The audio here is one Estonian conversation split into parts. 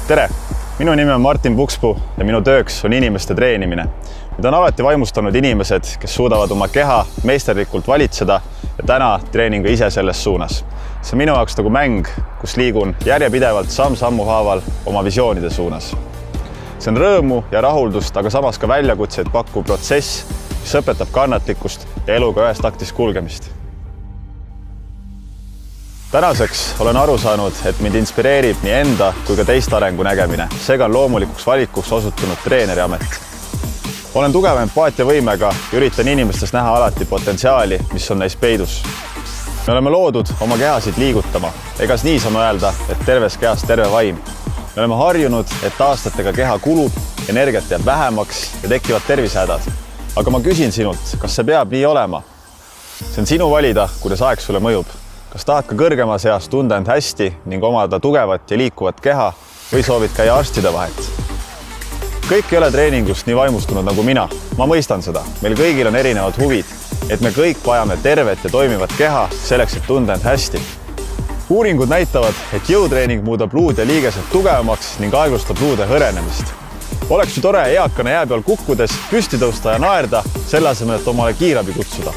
Tere! Minu nimi on Martin Pukspuu ja minu tööks on inimeste treenimine. Need on alati vaimustanud inimesed, kes suudavad oma keha meisterlikult valitseda ja täna treenin ka ise selles suunas. See on minu jaoks nagu mäng, kus liigun järjepidevalt samm-sammu haaval oma visioonide suunas. See on rõõmu ja rahuldust, aga samas ka väljakutseid pakkuv protsess, mis õpetab kannatlikkust ja eluga ühes taktis kulgemist. Tänaseks olen aru saanud, et mind inspireerib nii enda kui ka teiste arengu nägemine. Seega on loomulikuks valikuks osutunud treeneri amet. Olen tugeva empaatiavõimega ja üritan inimestes näha alati potentsiaali, mis on neis peidus. Me oleme loodud oma kehasid liigutama. Egas niisama öelda, et terves kehas terve vaim. Me oleme harjunud, et aastatega keha kulub, energiat jääb vähemaks ja tekivad tervisehädad. Aga ma küsin sinult, kas see peab nii olema? See on sinu valida, kuidas aeg sulle mõjub. Kas tahad ka kõrgemas eas tunda end hästi ning omada tugevat ja liikuvat keha või soovid käia arstide vahet? Kõik ei ole treeningust nii vaimustunud nagu mina. Ma mõistan seda. Meil kõigil on erinevad huvid, et me kõik vajame tervet ja toimivat keha selleks, et tunda end hästi. Uuringud näitavad, et jõutreening muudab luud ja liigesed tugevamaks ning aeglustab luude hõrenemist. Oleks ju tore eakana jää peal kukkudes püsti tõusta ja naerda, selle asemel, et omale kiirabi kutsuda.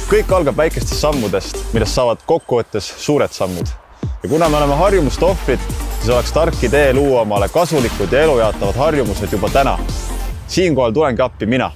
Kõik algab väikestest sammudest, millest saavad kokkuvõttes suured sammud. Ja kuna me oleme harjumuste ohvrid, siis oleks tark idee luua omale kasulikud ja elujaatavad harjumused juba täna. Siinkohal tulengi appi mina.